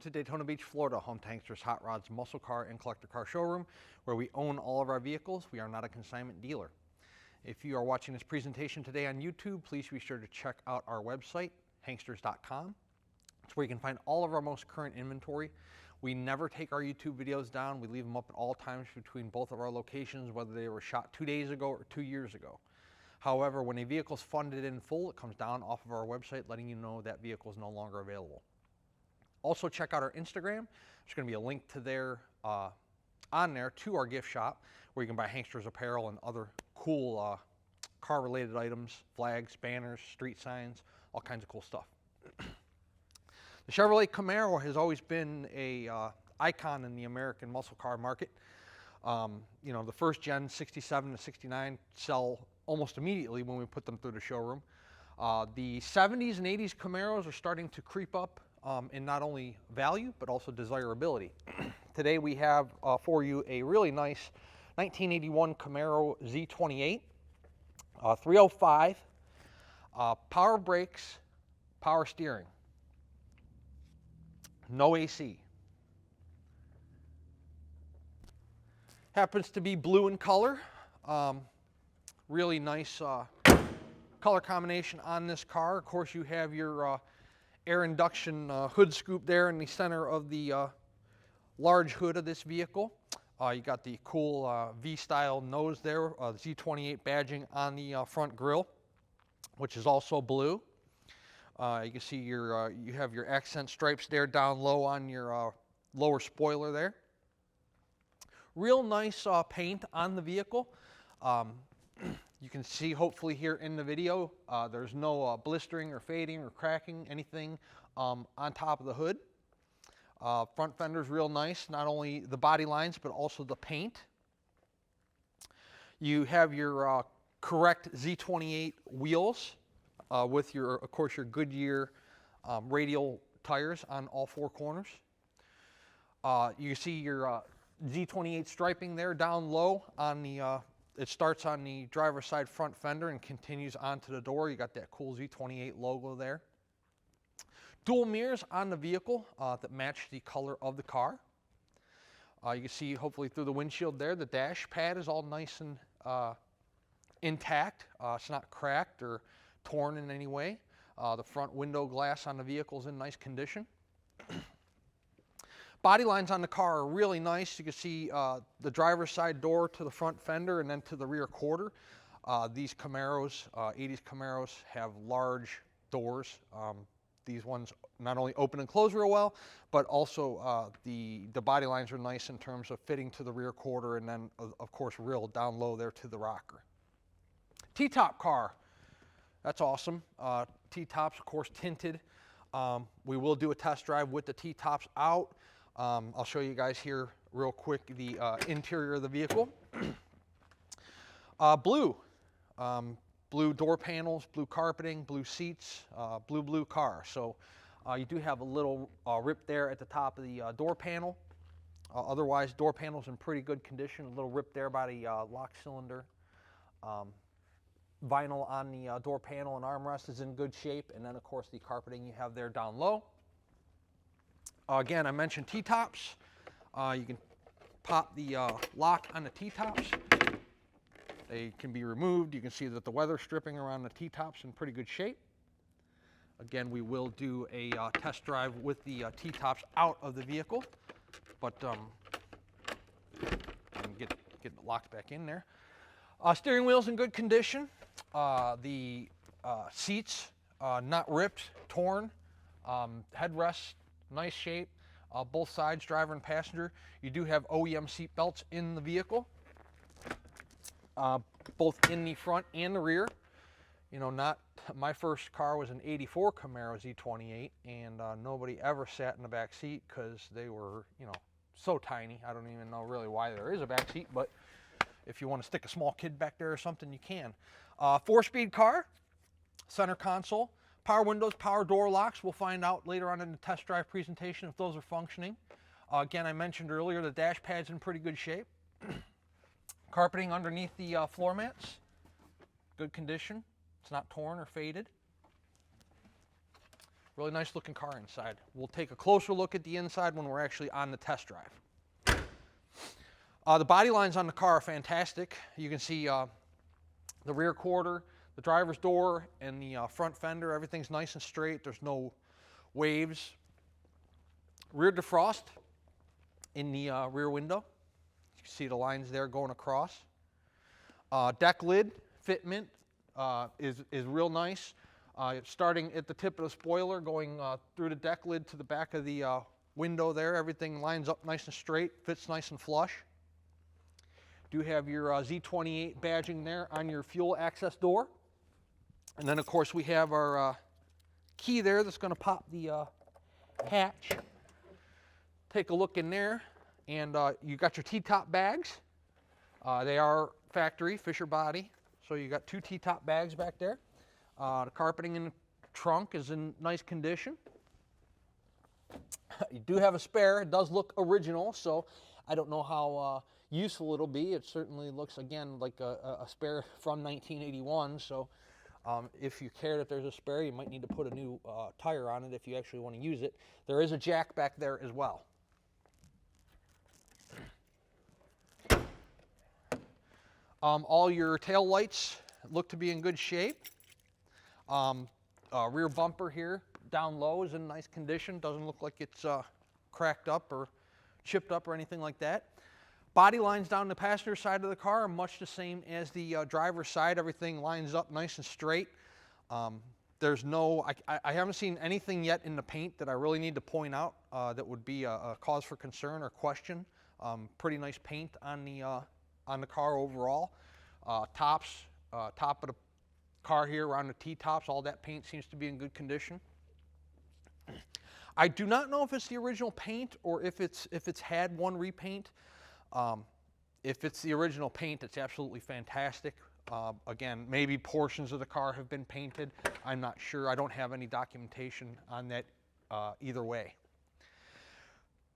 to Daytona Beach, Florida, home to Hankster's Hot Rods, Muscle Car, and Collector Car Showroom, where we own all of our vehicles. We are not a consignment dealer. If you are watching this presentation today on YouTube, please be sure to check out our website, hanksters.com. It's where you can find all of our most current inventory. We never take our YouTube videos down. We leave them up at all times between both of our locations, whether they were shot 2 days ago or 2 years ago. However, when a vehicle is funded in full, it comes down off of our website letting you know that vehicle is no longer available. Also check out our Instagram. There's going to be a link to on there to our gift shop where you can buy Hanksters apparel and other cool car related items, flags, banners, street signs, all kinds of cool stuff. The Chevrolet Camaro has always been a icon in the American muscle car market. You know, the first gen 67 to 69 sell almost immediately when we put them through the showroom. The 70s and 80s Camaros are starting to creep up in not only value but also desirability. Today we have for you a really nice 1981 Camaro Z28, 305, power brakes, power steering, no AC. Happens to be blue in color. Really nice color combination on this car. Of course, you have your air induction hood scoop there in the center of the large hood of this vehicle. You got the cool V-style nose there, Z28 badging on the front grille, which is also blue. You can see you have your accent stripes there down low on your lower spoiler there. Real nice paint on the vehicle. You can see hopefully here in the video there's no blistering or fading or cracking anything on top of the hood. Front fender's real nice, not only the body lines but also the paint. You have your correct Z28 wheels with your, of course, your Goodyear radial tires on all four corners. You see your Z28 striping there down low on the it starts on the driver's side front fender and continues onto the door. You got that cool Z28 logo there. Dual mirrors on the vehicle that match the color of the car. You can see hopefully through the windshield there, the dash pad is all nice and intact. It's not cracked or torn in any way. The front window glass on the vehicle is in nice condition. Body lines on the car are really nice. You can see the driver's side door to the front fender and then to the rear quarter. These Camaros, 80s Camaros, have large doors. These ones not only open and close real well, but also the body lines are nice in terms of fitting to the rear quarter and then, of course, real down low there to the rocker. T-top car, that's awesome. T-tops, of course, tinted. We will do a test drive with the T-tops out. I'll show you guys here real quick the interior of the vehicle. Blue. Blue door panels, blue carpeting, blue seats, blue car. So you do have a little rip there at the top of the door panel. Otherwise, door panel's in pretty good condition. A little rip there by the lock cylinder. Vinyl on the door panel and armrest is in good shape. And then, of course, the carpeting you have there down low. Again, I mentioned T-tops. You can pop the lock on the T-tops. They can be removed. You can see that the weather stripping around the T-tops in pretty good shape. Again, we will do a test drive with the T-tops out of the vehicle, but get it locked back in there. Steering wheel's in good condition. The seats not ripped, torn. Headrests, nice shape. Both sides, driver and passenger. You do have OEM seat belts in the vehicle. Both in the front and the rear. You know, my first car was an 84 Camaro Z28, and nobody ever sat in the back seat because they were, you know, so tiny. I don't even know really why there is a back seat, but if you want to stick a small kid back there or something, you can. 4-speed car, center console, power windows, power door locks. We'll find out later on in the test drive presentation if those are functioning. Again, I mentioned earlier the dash pad's in pretty good shape. Carpeting underneath the floor mats, good condition. It's not torn or faded. Really nice looking car inside. We'll take a closer look at the inside when we're actually on the test drive. The body lines on the car are fantastic. You can see the rear quarter, the driver's door, and the front fender. Everything's nice and straight. There's no waves. Rear defrost in the rear window. You can see the lines there going across. Deck lid fitment is real nice. Starting at the tip of the spoiler, going through the deck lid to the back of the window there. Everything lines up nice and straight, fits nice and flush. Do have your Z28 badging there on your fuel access door. And then, of course, we have our key there that's going to pop the hatch. Take a look in there, and you got your T-top bags. They are factory, Fisher body, so you got 2 T-top bags back there. The carpeting in the trunk is in nice condition. You do have a spare. It does look original, so I don't know how useful it'll be. It certainly looks, again, like a spare from 1981, so if you care that there's a spare, you might need to put a new tire on it if you actually want to use it. There is a jack back there as well. All your tail lights look to be in good shape. Rear bumper here down low is in nice condition. Doesn't look like it's cracked up or chipped up or anything like that. Body lines down the passenger side of the car are much the same as the driver's side. Everything lines up nice and straight. There's no, I haven't seen anything yet in the paint that I really need to point out that would be a cause for concern or question. Pretty nice paint on the car overall. Top of the car here around the T-tops, all that paint seems to be in good condition. I do not know if it's the original paint or if it's had one repaint. If it's the original paint, it's absolutely fantastic. Again, maybe portions of the car have been painted. I'm not sure. I don't have any documentation on that either way.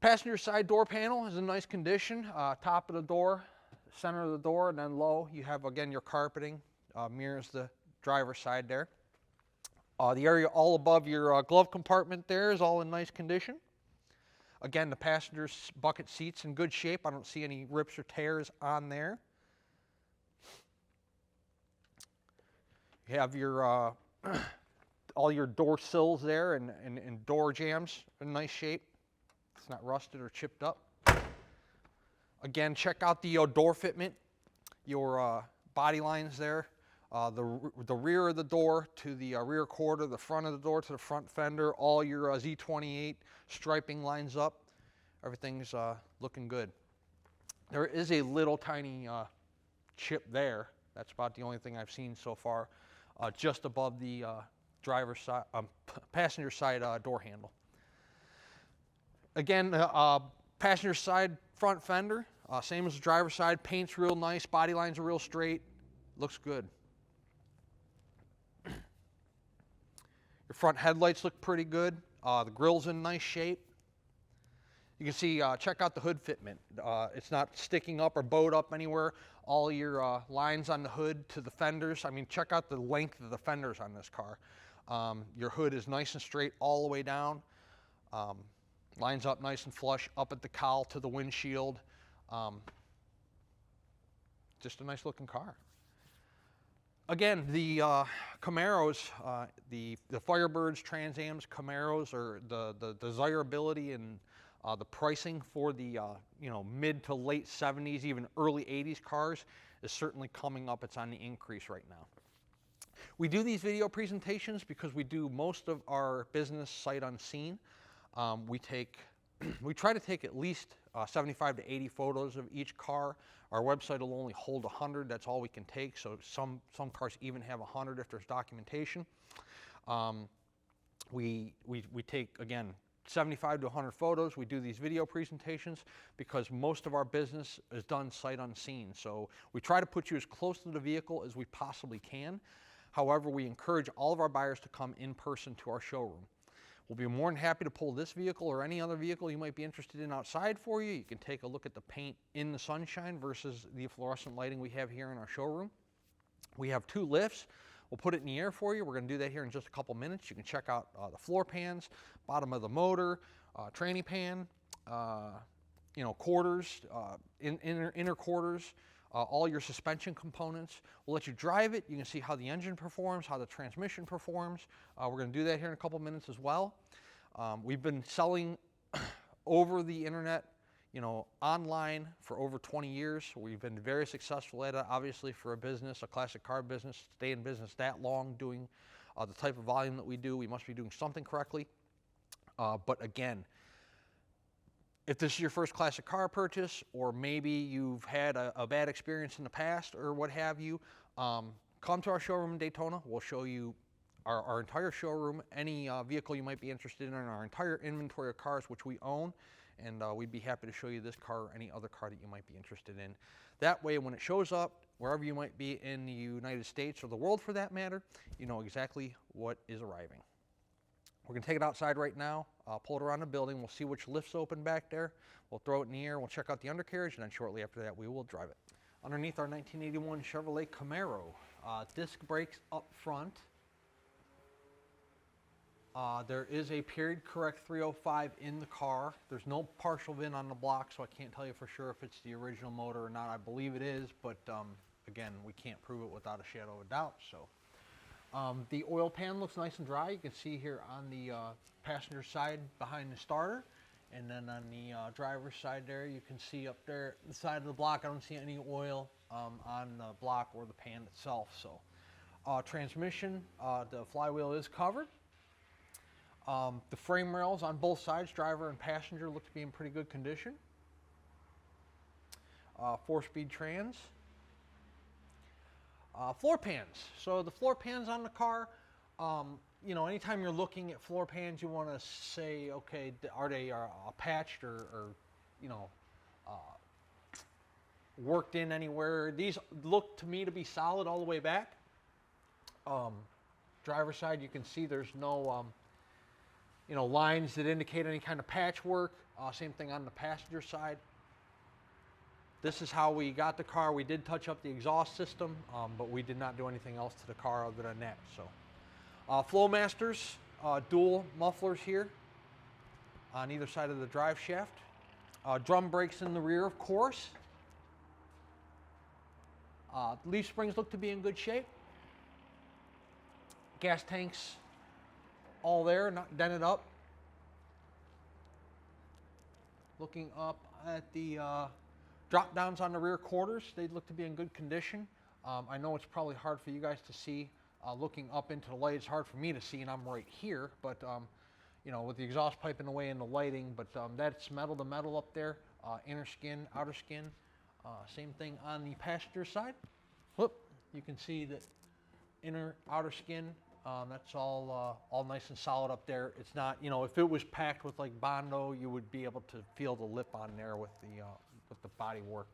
Passenger side door panel is in nice condition. Top of the door, center of the door, and then low, you have, again, your carpeting. Mirrors the driver's side there. The area all above your glove compartment there is all in nice condition. Again, the passenger's bucket seat's in good shape. I don't see any rips or tears on there. You have your all your door sills there and door jambs in nice shape. It's not rusted or chipped up. Again, check out the door fitment. Your body lines there. The rear of the door to the rear quarter, the front of the door to the front fender, all your Z28 striping lines up. Everything's looking good. There is a little tiny chip there. That's about the only thing I've seen so far, just above the driver's side, passenger side door handle. Again, passenger side front fender, same as the driver's side. Paint's real nice. Body lines are real straight. Looks good. Your front headlights look pretty good. The grill's in nice shape. You can see, check out the hood fitment. It's not sticking up or bowed up anywhere. All your lines on the hood to the fenders. I mean, check out the length of the fenders on this car. Your hood is nice and straight all the way down. Lines up nice and flush up at the cowl to the windshield. Just a nice looking car. Again, the Camaros, the Firebirds, Trans Ams, Camaros, or the desirability and the pricing for the mid to late 70s, even early 80s cars is certainly coming up. It's on the increase right now. We do these video presentations because we do most of our business sight unseen. We try to take at least 75 to 80 photos of each car. Our website will only hold 100. That's all we can take. So some cars even have 100 if there's documentation. We take, again, 75 to 100 photos. We do these video presentations because most of our business is done sight unseen. So we try to put you as close to the vehicle as we possibly can. However, we encourage all of our buyers to come in person to our showroom. We'll be more than happy to pull this vehicle or any other vehicle you might be interested in outside for you. You can take a look at the paint in the sunshine versus the fluorescent lighting we have here in our showroom. We have 2 lifts. We'll put it in the air for you. We're going to do that here in just a couple minutes. You can check out the floor pans, bottom of the motor, tranny pan, quarters, inner quarters, all your suspension components. We'll let you drive it. You can see how the engine performs, how the transmission performs. We're going to do that here in a couple minutes as well. We've been selling over the internet, online for over 20 years. We've been very successful at it, obviously, for a business, a classic car business, to stay in business that long doing the type of volume that we do. We must be doing something correctly. But again, if this is your first classic car purchase, or maybe you've had a bad experience in the past or what have you, come to our showroom in Daytona. We'll show you our entire showroom, any vehicle you might be interested in, our entire inventory of cars which we own, and we'd be happy to show you this car or any other car that you might be interested in. That way, when it shows up, wherever you might be in the United States or the world for that matter, you know exactly what is arriving. We're going to take it outside right now, pull it around the building. We'll see which lifts open back there. We'll throw it in the air. We'll check out the undercarriage, and then shortly after that, we will drive it. Underneath our 1981 Chevrolet Camaro, disc brakes up front. There is a period correct 305 in the car. There's no partial VIN on the block, so I can't tell you for sure if it's the original motor or not. I believe it is, but again, we can't prove it without a shadow of a doubt. So. The oil pan looks nice and dry. You can see here on the passenger side behind the starter, and then on the driver's side there, you can see up there the side of the block, I don't see any oil on the block or the pan itself. So transmission, the flywheel is covered. The frame rails on both sides, driver and passenger, look to be in pretty good condition. 4-speed trans. Floor pans. So the floor pans on the car, anytime you're looking at floor pans, you want to say, okay, are they patched or worked in anywhere? These look to me to be solid all the way back. Driver's side, you can see there's no, lines that indicate any kind of patchwork. Same thing on the passenger side. This is how we got the car. We did touch up the exhaust system, but we did not do anything else to the car other than that. So, Flowmasters, dual mufflers here on either side of the drive shaft. Drum brakes in the rear, of course. Leaf springs look to be in good shape. Gas tanks all there, not dented up. Looking up at the drop downs on the rear quarters, they look to be in good condition. I know it's probably hard for you guys to see. Looking up into the light, it's hard for me to see, and I'm right here, but with the exhaust pipe in the way and the lighting, but that's metal to metal up there, inner skin, outer skin. Same thing on the passenger side. Whoop, you can see that inner, outer skin, that's all nice and solid up there. It's not, if it was packed with like Bondo, you would be able to feel the lip on there with the body work.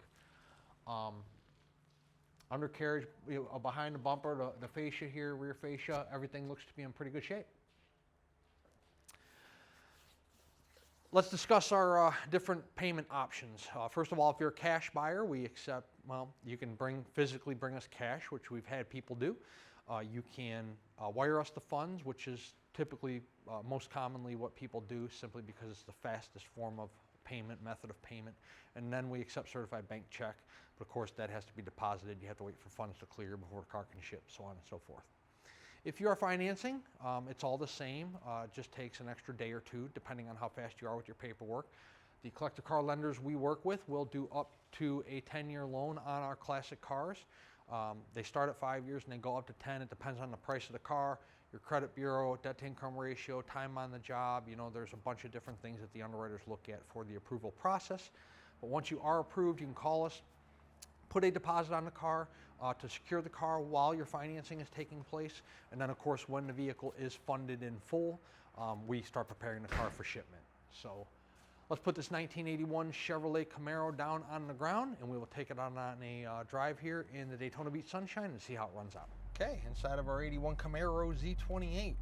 Undercarriage behind the bumper, the fascia here, rear fascia, everything looks to be in pretty good shape. Let's discuss our different payment options. First of all, if you're a cash buyer, we accept, you can physically bring us cash, which we've had people do. You can wire us the funds, which is typically most commonly what people do, simply because it's the fastest form of method of payment. And then we accept certified bank check, but of course that has to be deposited. You have to wait for funds to clear before the car can ship, so on and so forth. If you are financing, it's all the same. It just takes an extra day or two, depending on how fast you are with your paperwork. The collector car lenders we work with will do up to a 10-year loan on our classic cars. They start at 5 years and they go up to 10. It depends on the price of the car, your credit bureau, debt-to-income ratio, time on the job. There's a bunch of different things that the underwriters look at for the approval process. But once you are approved, you can call us, put a deposit on the car to secure the car while your financing is taking place. And then, of course, when the vehicle is funded in full, we start preparing the car for shipment. So let's put this 1981 Chevrolet Camaro down on the ground, and we will take it on a drive here in the Daytona Beach sunshine and see how it runs out. Okay, inside of our 81 Camaro Z28.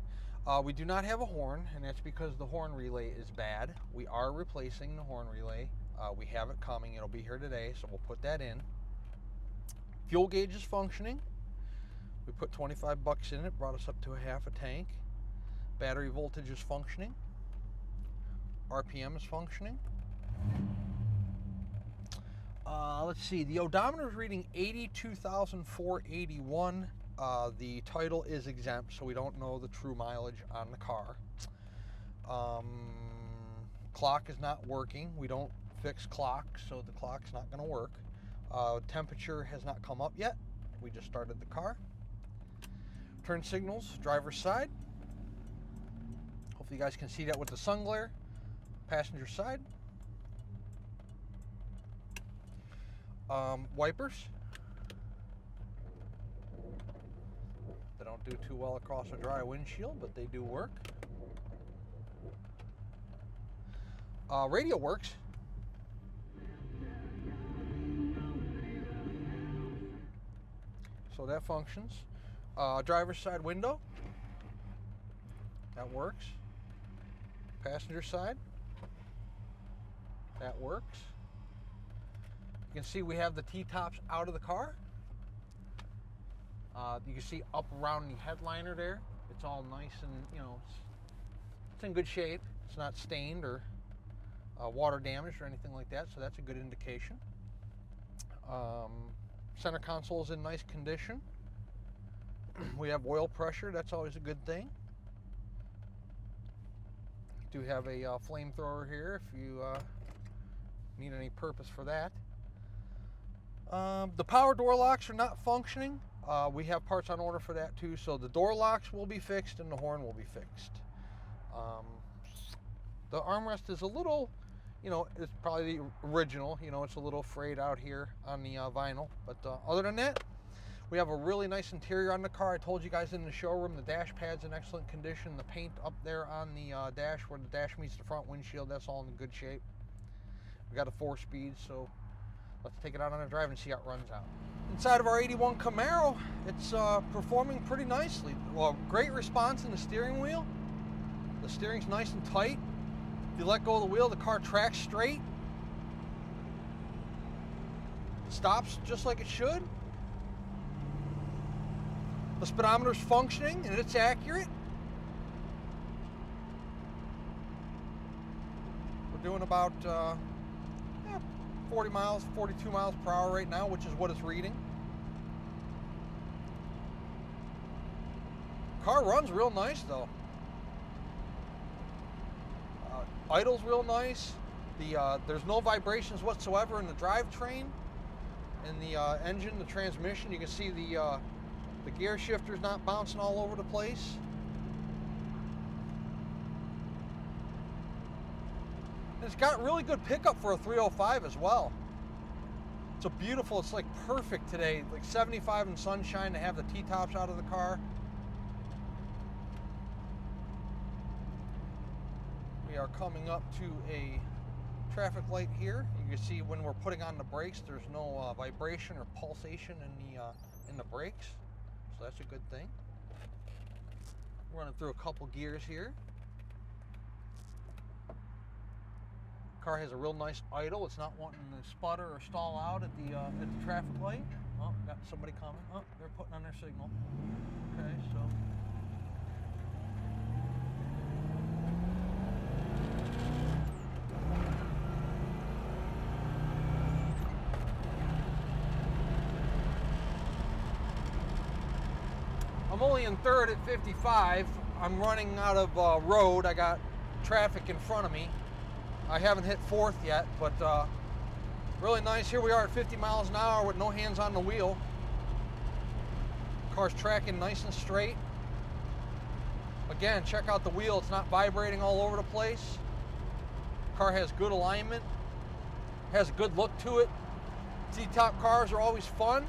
We do not have a horn, and that's because the horn relay is bad. We are replacing the horn relay. We have it coming. It'll be here today, so we'll put that in. Fuel gauge is functioning. We put 25 bucks in it, brought us up to a half a tank. Battery voltage is functioning. RPM is functioning. Let's see, the odometer is reading 82,481. The title is exempt, so we don't know the true mileage on the car. Clock is not working. We don't fix clocks, so the clock's not going to work. Temperature has not come up yet. We just started the car. Turn signals, driver's side. Hopefully you guys can see that with the sun glare. Passenger side. Wipers. They don't do too well across a dry windshield, but they do work. Radio works. So that functions. Driver's side window. That works. Passenger side. That works. You can see we have the T-tops out of the car. You can see up around the headliner there. It's all nice and, you know, it's in good shape. It's not stained or water damaged or anything like that, so that's a good indication. Center console is in nice condition. We have oil pressure. That's always a good thing. Do have a flamethrower here if you need any purpose for that. The power door locks are not functioning. We have parts on order for that too, so the door locks will be fixed and the horn will be fixed. The armrest is a little, you know, it's probably the original, you know, it's a little frayed out here on the vinyl, but other than that, we have a really nice interior on the car. I told you guys in the showroom, the dash pad's in excellent condition. The paint up there on the dash where the dash meets the front windshield, that's all in good shape. We got a 4-speed, so let's take it out on a drive and see how it runs out. Inside of our 81 Camaro, it's performing pretty nicely. Well, great response in the steering wheel. The steering's nice and tight. If you let go of the wheel, the car tracks straight. Stops just like it should. The speedometer's functioning and it's accurate. We're doing about 40 miles, 42 miles per hour right now, which is what it's reading. Car runs real nice though. Idle's real nice. There's no vibrations whatsoever in the drivetrain. In the engine, the transmission, you can see the gear shifter's not bouncing all over the place. And it's got really good pickup for a 305 as well. It's a beautiful, it's like perfect today, like 75 and sunshine to have the T-tops out of the car. We are coming up to a traffic light here. You can see when we're putting on the brakes, there's no vibration or pulsation in the brakes, so that's a good thing. Running through a couple gears here. Car has a real nice idle. It's not wanting to sputter or stall out at the traffic light. Oh, got somebody coming. Oh, they're putting on their signal. Okay, so. I'm only in third at 55. I'm running out of road. I got traffic in front of me. I haven't hit fourth yet, but really nice. Here we are at 50 miles an hour with no hands on the wheel. Car's tracking nice and straight. Again, check out the wheel. It's not vibrating all over the place. Car has good alignment. Has a good look to it. T-top cars are always fun.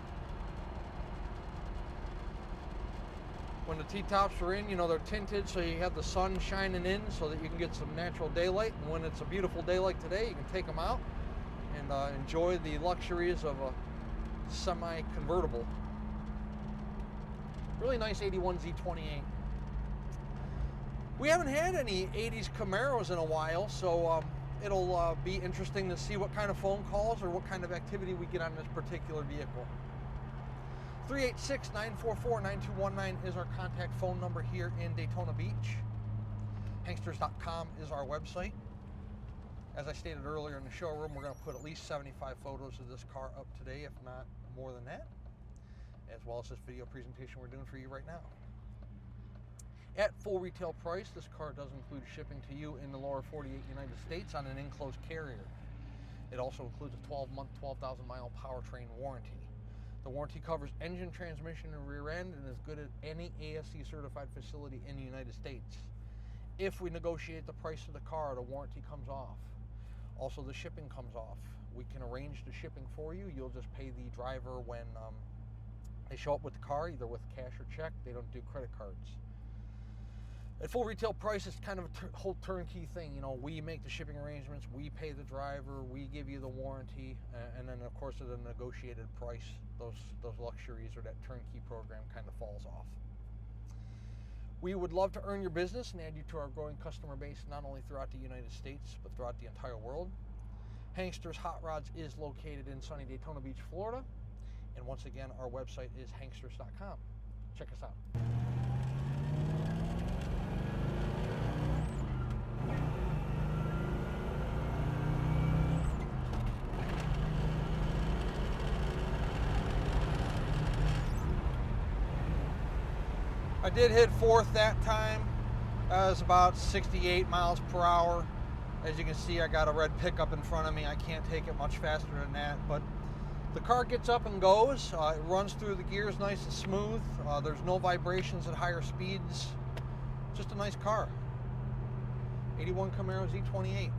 When the T-tops are in, you know, they're tinted so you have the sun shining in so that you can get some natural daylight. And when it's a beautiful day like today, you can take them out and enjoy the luxuries of a semi-convertible. Really nice 81 Z28. We haven't had any 80s Camaros in a while, so it'll be interesting to see what kind of phone calls or what kind of activity we get on this particular vehicle. 386-944-9219 is our contact phone number here in Daytona Beach. Hanksters.com is our website. As I stated earlier in the showroom, we're going to put at least 75 photos of this car up today, if not more than that, as well as this video presentation we're doing for you right now. At full retail price, this car does include shipping to you in the lower 48 United States on an enclosed carrier. It also includes a 12-month, 12,000-mile powertrain warranty. The warranty covers engine, transmission, and rear end and is good at any ASE certified facility in the United States. If we negotiate the price of the car, the warranty comes off. Also, the shipping comes off. We can arrange the shipping for you. You'll just pay the driver when they show up with the car, either with cash or check. They don't do credit cards. At full retail price, it's kind of a whole turnkey thing. You know, we make the shipping arrangements, we pay the driver, we give you the warranty, and then of course at a negotiated price, those luxuries or that turnkey program kind of falls off. We would love to earn your business and add you to our growing customer base, not only throughout the United States, but throughout the entire world. Hanksters Hot Rods is located in sunny Daytona Beach, Florida. And once again, our website is hanksters.com. Check us out. I did hit fourth that time. It was about 68 miles per hour. As you can see, I got a red pickup in front of me. I can't take it much faster than that, but the car gets up and goes. It runs through the gears nice and smooth. There's no vibrations at higher speeds. Just a nice car. 81 Camaro Z28.